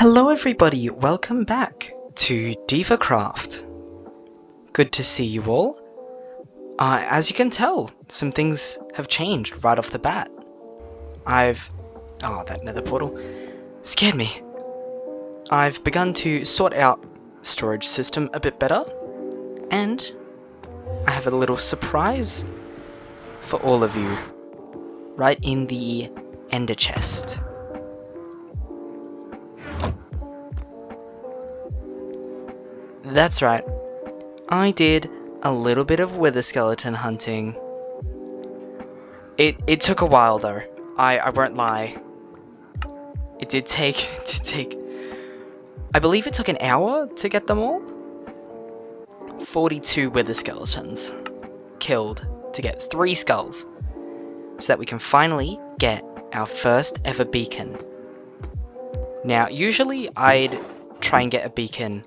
Hello everybody, welcome back to DIVACRAFT. Good to see you all. As you can tell, some things have changed right off the bat. Oh, that nether portal scared me. I've begun to sort out storage system a bit better, and I have a little surprise for all of you right in the ender chest. That's right, I did a little bit of wither skeleton hunting. It took a while though, I won't lie. It did take, I believe it took an hour to get them all? 42 wither skeletons killed to get 3 skulls, so that we can finally get our first ever beacon. Now, usually I'd try and get a beacon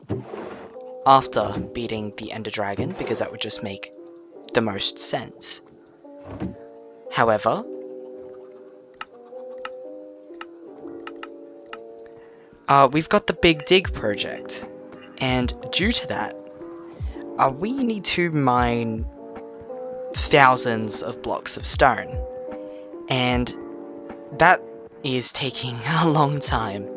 after beating the Ender Dragon, because that would just make the most sense. However, we've got the Big Dig project, and due to that, we need to mine thousands of blocks of stone, and that is taking a long time.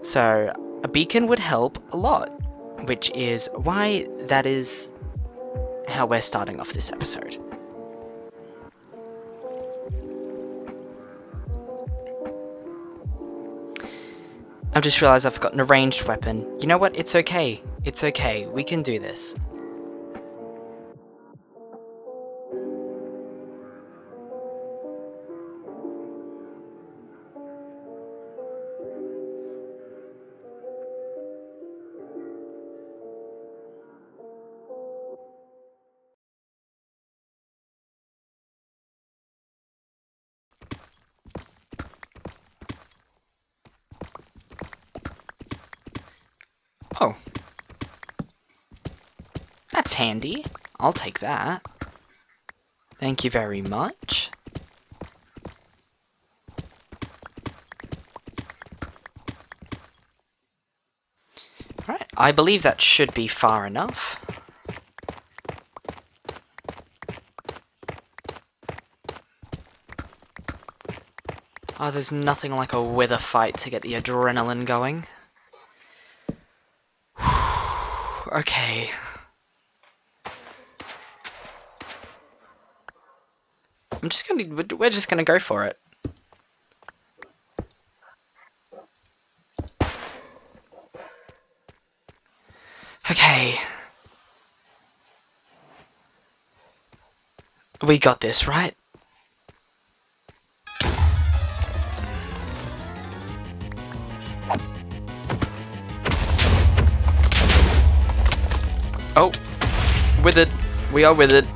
So a beacon would help a lot, which is why that is how we're starting off this episode. I've just realised I've got a ranged weapon. You know what? It's okay. It's okay. We can do this. Oh. That's handy. I'll take that. Thank you very much. Alright, I believe that should be far enough. Oh, there's nothing like a wither fight to get the adrenaline going. Okay. We're just gonna go for it. Okay. We got this, right? Oh, withered. We are withered.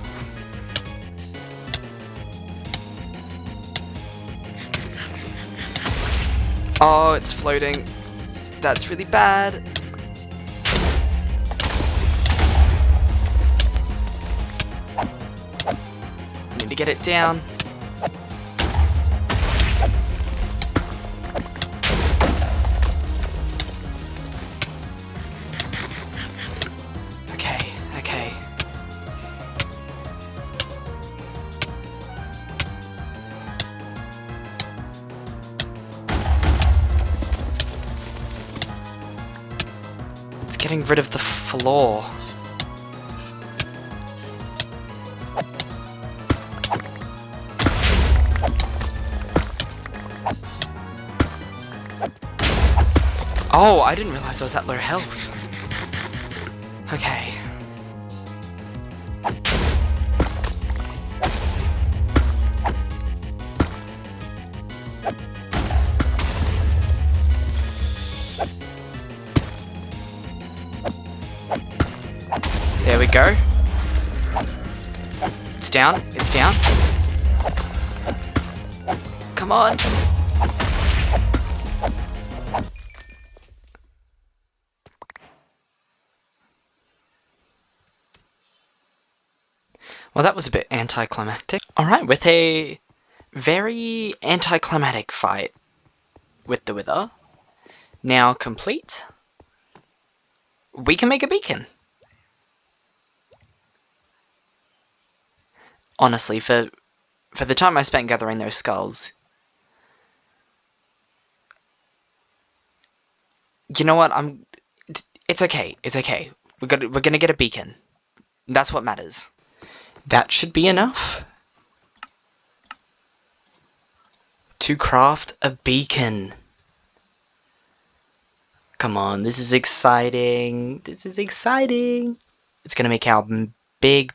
Oh, it's floating. That's really bad. Need to get it down. Okay. It's getting rid of the floor. Oh, I didn't realize I was at low health. Okay. There we go. It's down. It's down. Come on. Well, that was a bit anticlimactic. Alright, with a very anticlimactic fight, with the Wither now complete, we can make a beacon. Honestly, for the time I spent gathering those skulls, you know what? It's okay. It's okay. We're gonna get a beacon. That's what matters. That should be enough to craft a beacon. Come on, this is exciting. This is exciting. It's gonna make our big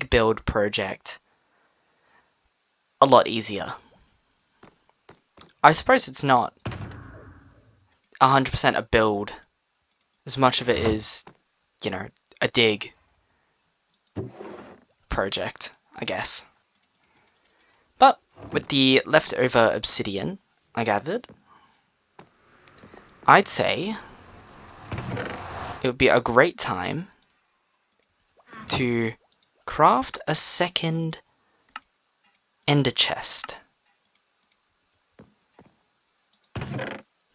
build project a lot easier. I suppose it's not 100% a build as much of it is, you know, a dig project, I guess. But with the leftover obsidian I gathered, I'd say it would be a great time to craft a second ender chest.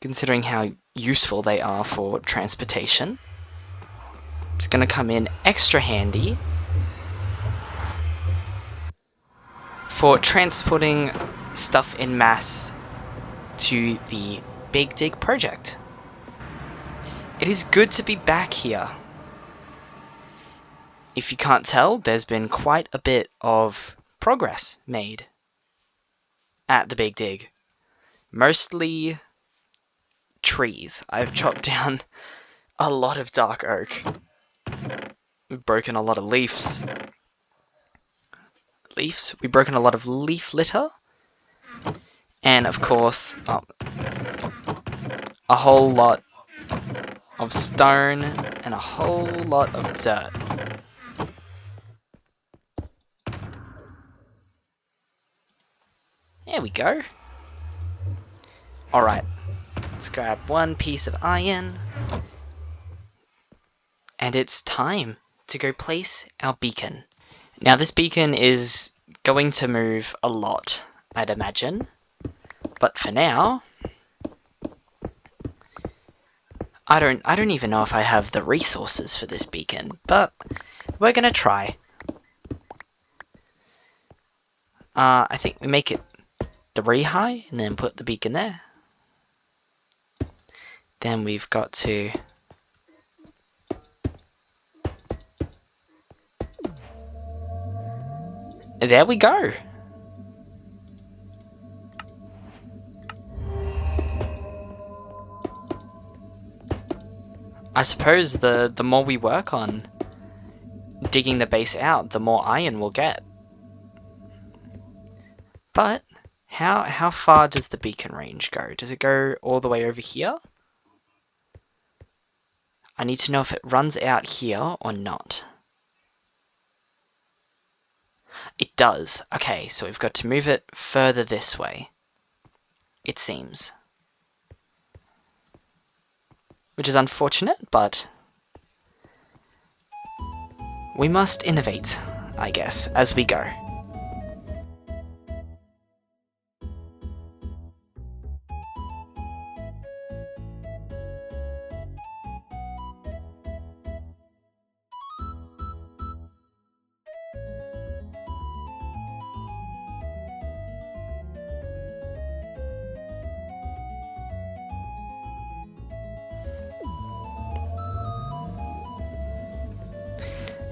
Considering how useful they are for transportation, it's going to come in extra handy for transporting stuff in mass to the Big Dig project. It is good to be back here. If you can't tell, there's been quite a bit of progress made at the Big Dig. Mostly trees. I've chopped down a lot of dark oak. We've broken a lot of leaves. We've broken a lot of leaf litter. And of course, a whole lot of stone and a whole lot of dirt. There we go. Alright, let's grab one piece of iron. And it's time to go place our beacon. Now this beacon is going to move a lot, I'd imagine. But for now, I don't even know if I have the resources for this beacon, but we're gonna try. I think we make it 3 high and then put the beacon there. Then we've got to there we go. I suppose the more we work on digging the base out, the more iron we'll get. But how far does the beacon range go? Does it go all the way over here? I need to know if it runs out here or not. It does. Okay, so we've got to move it further this way, it seems. Which is unfortunate, but we must innovate, I guess, as we go.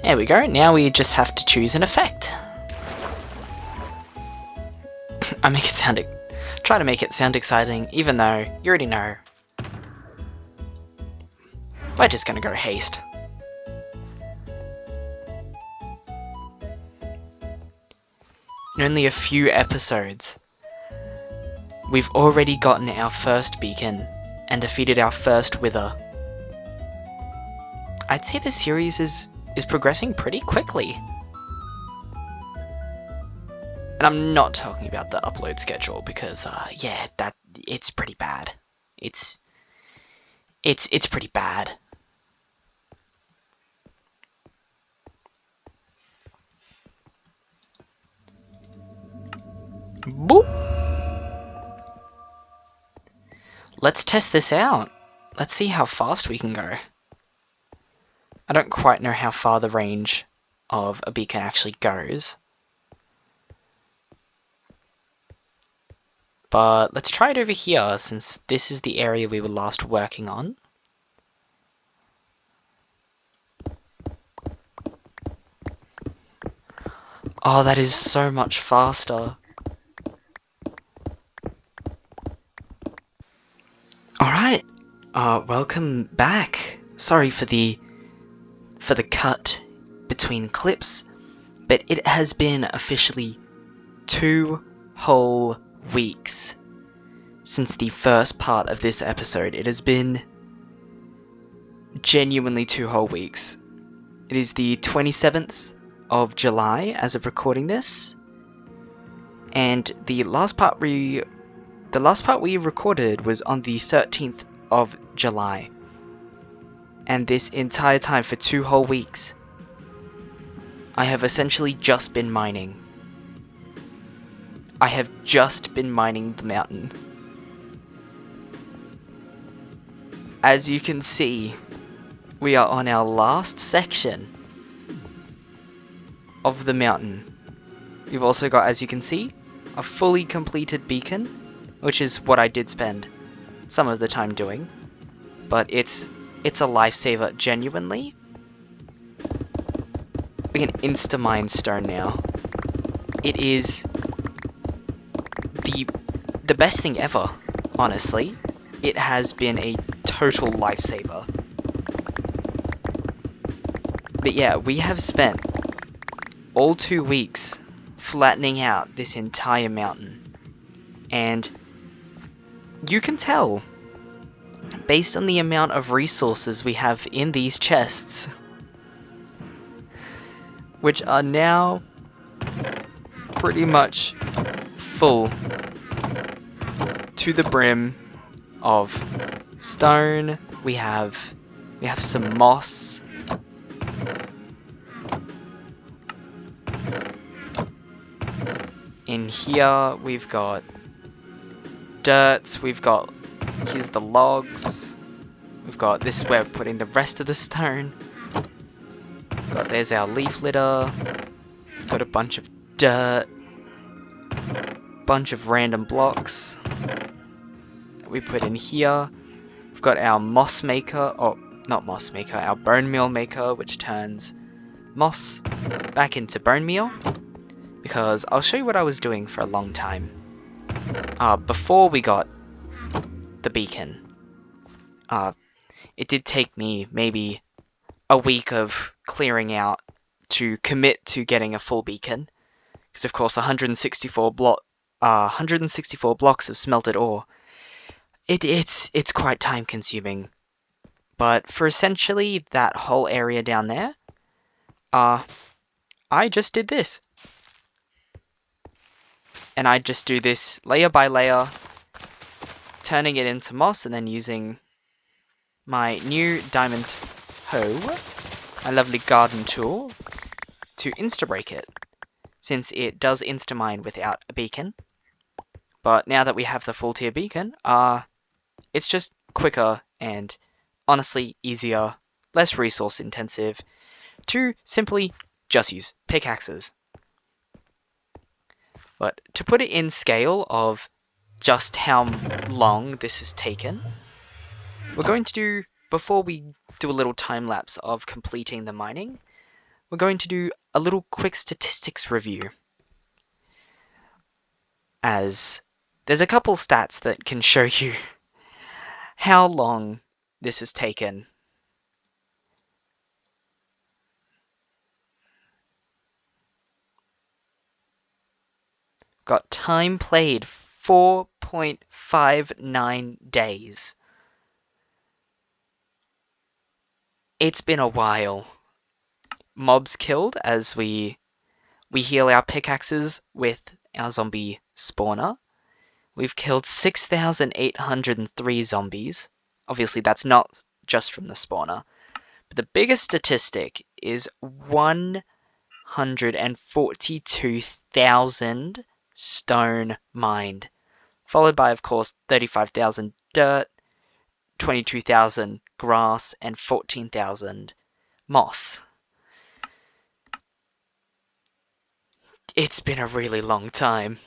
There we go, now we just have to choose an effect. Try to make it sound exciting, even though you already know. We're just gonna go haste. In only a few episodes, we've already gotten our first beacon and defeated our first Wither. I'd say this series is progressing pretty quickly. And I'm not talking about the upload schedule because, yeah, it's pretty bad. It's pretty bad. Boop. let's test this out. Let's see how fast we can go. I don't quite know how far the range of a beacon actually goes. But let's try it over here, since this is the area we were last working on. Oh, that is so much faster. Alright, welcome back. Sorry for the cut between clips, but it has been officially 2 whole weeks since the first part of this episode. It has been genuinely 2 whole weeks. It is the 27th of July as of recording this, and the last part we recorded was on the 13th of July. And this entire time, for 2 whole weeks, I have essentially just been mining. I have just been mining the mountain. As you can see, we are on our last section of the mountain. We've also got, as you can see, a fully completed beacon, which is what I did spend some of the time doing. But it's a lifesaver, genuinely. We can insta-mine stone now. It is the best thing ever, honestly. It has been a total lifesaver. But yeah, we have spent all 2 weeks flattening out this entire mountain. And you can tell, based on the amount of resources we have in these chests, which are now pretty much full to the brim of stone. We have some moss. In here we've got dirt, here's the logs, we've got this is where we're putting the rest of the stone. There's our leaf litter, we've got a bunch of dirt, bunch of random blocks that we put in here. We've got our moss maker, our bone meal maker, which turns moss back into bone meal. Because I'll show you what I was doing for a long time. Before we got the beacon. It did take me maybe a week of clearing out to commit to getting a full beacon. Because of course 164 blocks of smelted ore. It's quite time consuming. But for essentially that whole area down there, I just did this. And I just do this layer by layer, turning it into moss, and then using my new diamond hoe, my lovely garden tool, to insta-break it, since it does insta-mine without a beacon. But now that we have the full tier beacon, it's just quicker and honestly easier, less resource intensive, to simply just use pickaxes. But to put it in scale of just how long this has taken, we're going to do, before we do a little time lapse of completing the mining, we're going to do a little quick statistics review. As there's a couple stats that can show you how long this has taken. Got time played 4.59 days. It's been a while. Mobs killed as we heal our pickaxes with our zombie spawner. We've killed 6,803 zombies. Obviously that's not just from the spawner. But the biggest statistic is 142,000 stone mined. followed by, of course, 35,000 dirt, 22,000 grass, and 14,000 moss. It's been a really long time.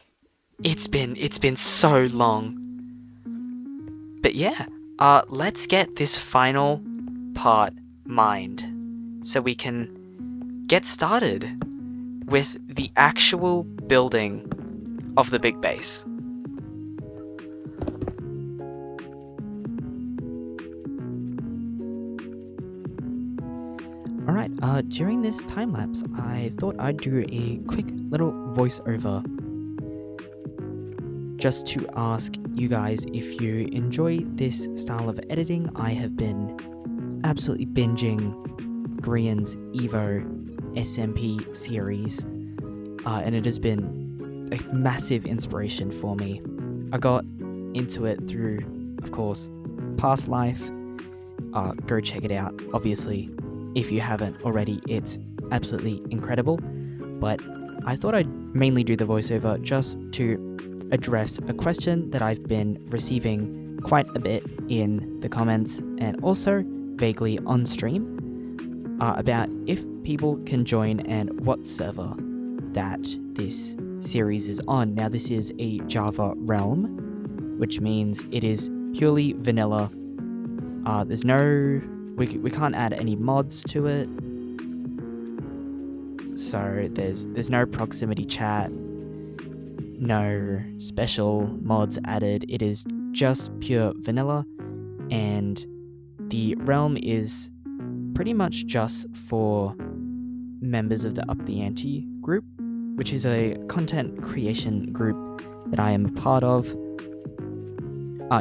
It's been so long. But yeah, let's get this final part mined so we can get started with the actual building of the big base. Alright, during this time lapse, I thought I'd do a quick little voiceover just to ask you guys if you enjoy this style of editing. I have been absolutely binging Grian's Evo SMP series, and it has been a massive inspiration for me. I got into it through, of course, Past Life. Go check it out, obviously. If you haven't already, it's absolutely incredible. But I thought I'd mainly do the voiceover just to address a question that I've been receiving quite a bit in the comments and also vaguely on stream about if people can join and what server that this series is on. Now, this is a Java realm, which means it is purely vanilla. There's no... We can't add any mods to it, so there's no proximity chat, no special mods added. It is just pure vanilla, and the realm is pretty much just for members of the Up the Ante group, which is a content creation group that I am a part of.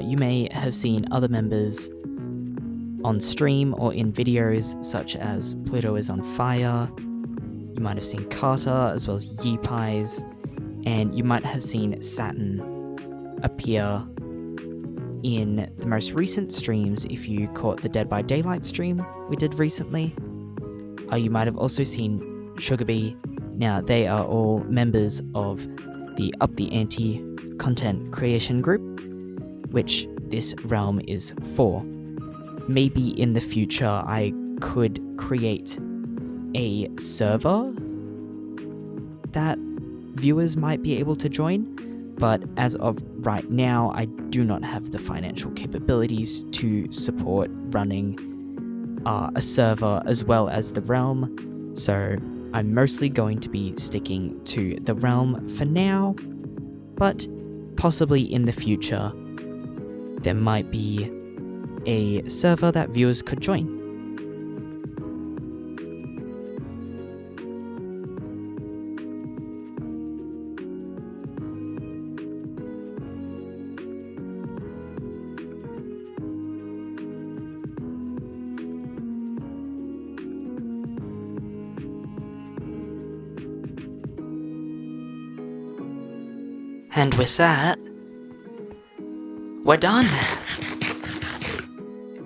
You may have seen other members on stream or in videos such as Pluto is on Fire. You might have seen Carter as well as Yeepies, and you might have seen Saturn appear in the most recent streams if you caught the Dead by Daylight stream we did recently. You might have also seen Sugarbee. Now, they are all members of the Up the Ante content creation group, which this realm is for. Maybe in the future I could create a server that viewers might be able to join, but as of right now, I do not have the financial capabilities to support running a server as well as the realm, so I'm mostly going to be sticking to the realm for now, but possibly in the future there might be a server that viewers could join. And with that, we're done.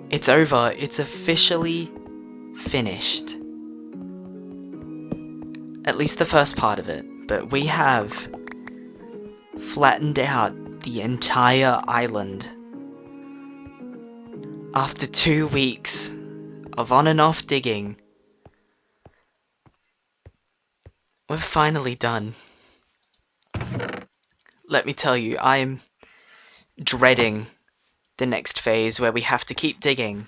It's over. It's officially finished. At least the first part of it. But we have flattened out the entire island. After 2 weeks of on and off digging, we're finally done. Let me tell you, I'm dreading the next phase where we have to keep digging.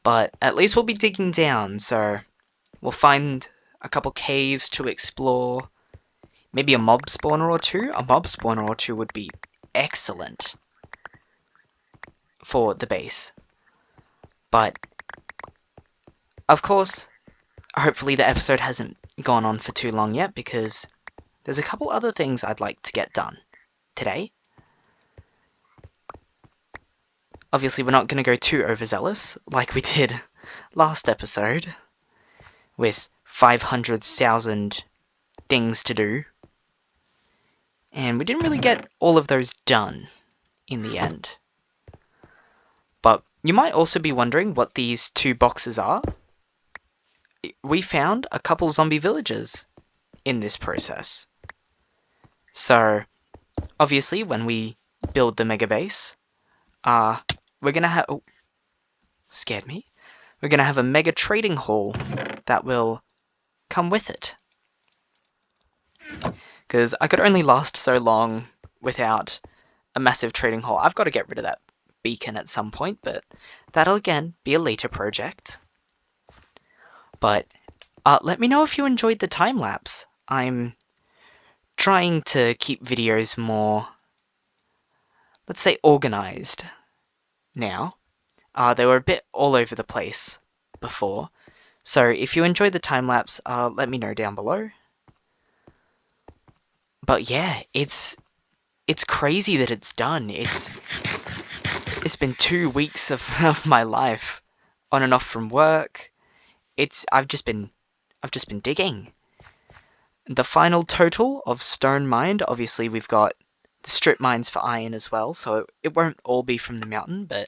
But at least we'll be digging down, so we'll find a couple caves to explore. Maybe a mob spawner or two. A mob spawner or two would be excellent for the base. But, of course, hopefully the episode hasn't gone on for too long yet, because there's a couple other things I'd like to get done today. Obviously, we're not going to go too overzealous, like we did last episode, with 500,000 things to do. And we didn't really get all of those done in the end. But you might also be wondering what these two boxes are. We found a couple zombie villagers in this process. So, obviously, when we build the mega base, we're gonna have... Oh, scared me. We're gonna have a mega trading hall that will come with it. Because I could only last so long without a massive trading hall. I've got to get rid of that beacon at some point, but that'll again be a later project. But let me know if you enjoyed the time lapse. I'm trying to keep videos more, let's say, organized now. They were a bit all over the place before. So if you enjoyed the time lapse, let me know down below. But yeah, it's crazy that it's done. It's been 2 weeks of my life on and off from work. I've just been digging. The final total of stone mined, obviously we've got the strip mines for iron as well, so it won't all be from the mountain, but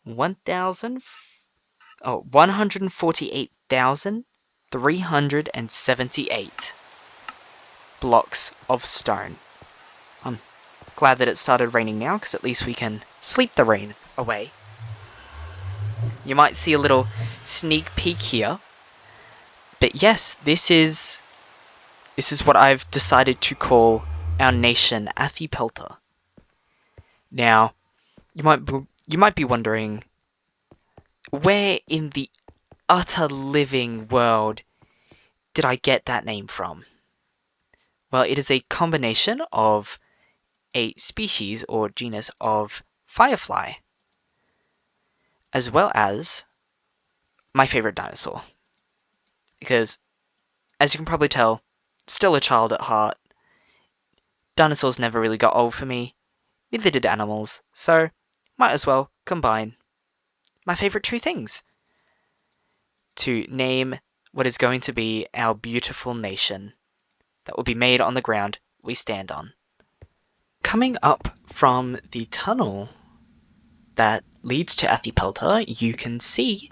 148,378 blocks of stone. I'm glad that it started raining now, because at least we can sleep the rain away. You might see a little sneak peek here. But yes, this is what I've decided to call our nation, Athipelta. Now, you might be wondering, where in the utter living world did I get that name from? Well, it is a combination of a species or genus of firefly, as well as my favorite dinosaur. Because, as you can probably tell, still a child at heart. Dinosaurs never really got old for me, neither did animals, so might as well combine my favorite two things to name what is going to be our beautiful nation that will be made on the ground we stand on. Coming up from the tunnel that leads to Athipelta, you can see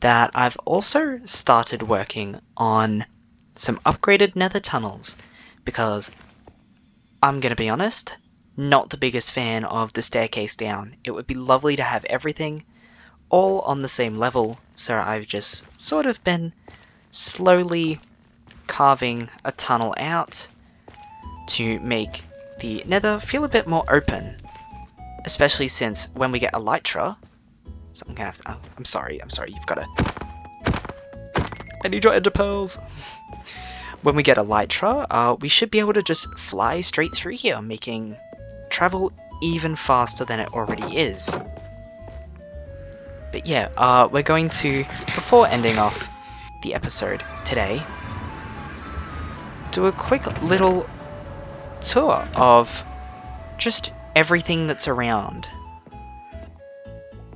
that I've also started working on some upgraded nether tunnels, because I'm gonna be honest, not the biggest fan of the staircase down. It would be lovely to have everything all on the same level, so I've just sort of been slowly carving a tunnel out to make the nether feel a bit more open, especially since when we get elytra, so I'm gonna have to, oh, I'm sorry, you've got to, I need your ender pearls. When we get elytra, we should be able to just fly straight through here, making travel even faster than it already is. But yeah, we're going to, before ending off the episode today, do a quick little tour of just everything that's around.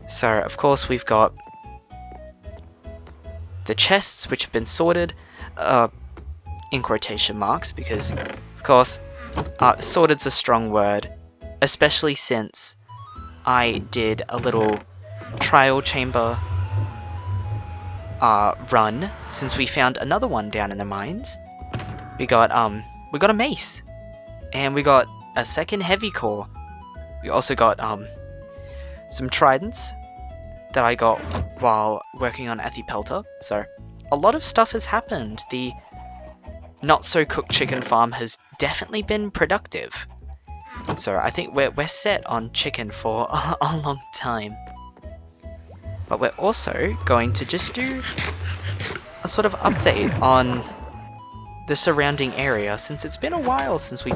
So, of course, we've got the chests, which have been sorted, in quotation marks, because, of course, sorted's a strong word, especially since I did a little trial chamber run, since we found another one down in the mines. We got a mace, and we got a second heavy core. We also got some tridents that I got while working on Athipelta. So a lot of stuff has happened. The not so cooked chicken farm has definitely been productive. So I think we're set on chicken for a long time. But we're also going to just do a sort of update on the surrounding area, since it's been a while since we've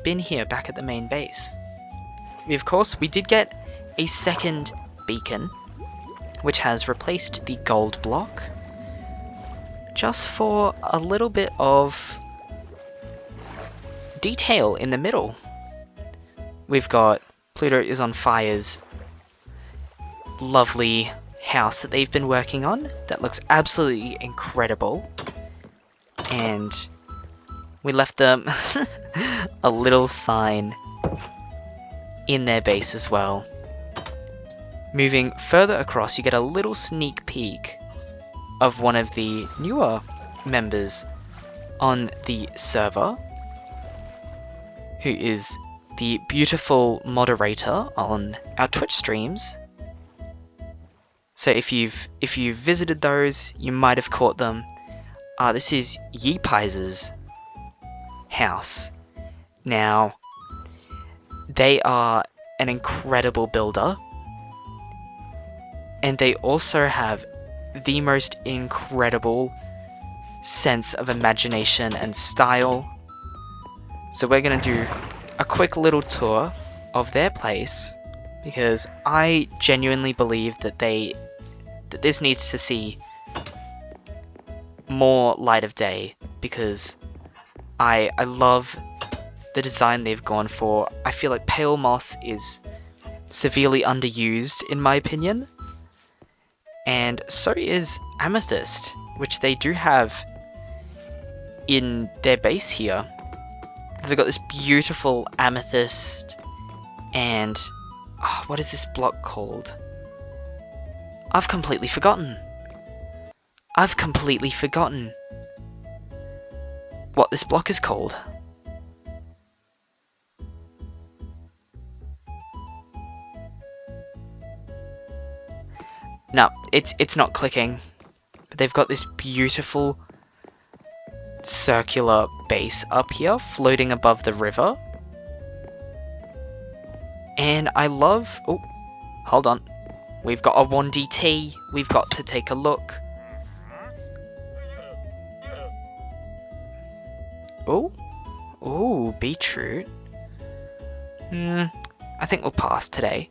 been here back at the main base. We did get a second beacon, which has replaced the gold block, just for a little bit of detail in the middle. We've got Pluto is on Fire's lovely house that they've been working on that looks absolutely incredible, and we left them a little sign in their base as well. Moving further across, you get a little sneak peek of one of the newer members on the server, who is the beautiful moderator on our Twitch streams. So if you've visited those, you might have caught them. This is Yeepies' house. Now, they are an incredible builder, and they also have the most incredible sense of imagination and style. So we're gonna do a quick little tour of their place, because I genuinely believe that this needs to see more light of day, because I love the design they've gone for. I feel like pale moss is severely underused in my opinion, and so is amethyst, which they do have in their base here. They've got this beautiful amethyst, and what is this block called? I've completely forgotten what this block is called. No, it's not clicking. But they've got this beautiful circular base up here floating above the river. And I love... Oh, hold on. We've got a 1DT. We've got to take a look. Oh, beetroot. I think we'll pass today.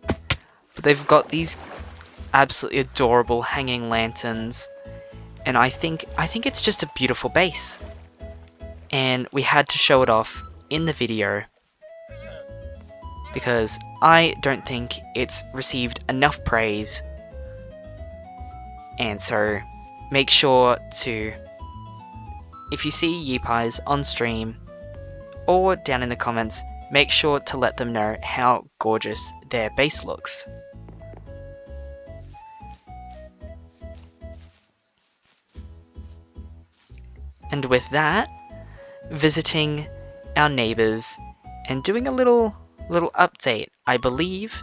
But they've got these absolutely adorable hanging lanterns, and I think it's just a beautiful base. And we had to show it off in the video, because I don't think it's received enough praise. And so make sure to, if you see Yeepies on stream or down in the comments, make sure to let them know how gorgeous their base looks. And with that, visiting our neighbours and doing a little update, I believe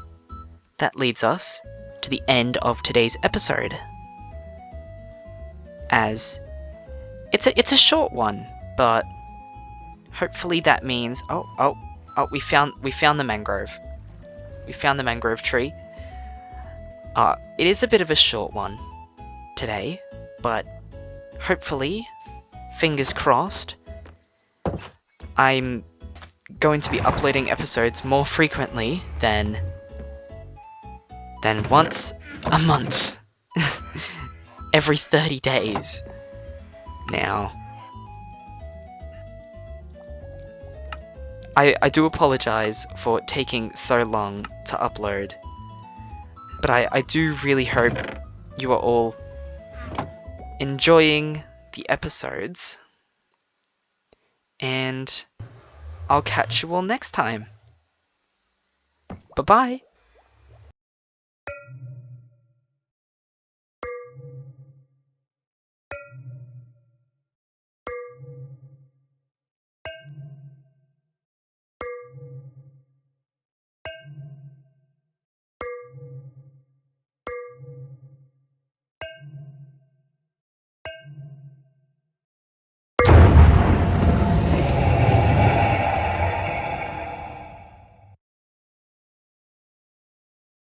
that leads us to the end of today's episode. As it's a short one, but hopefully that means we found the mangrove. We found the mangrove tree. It is a bit of a short one today, but hopefully, fingers crossed, I'm going to be uploading episodes more frequently than once a month. Every 30 days. Now, I do apologize for taking so long to upload, but I do really hope you are all enjoying the episodes, and I'll catch you all next time. Bye-bye!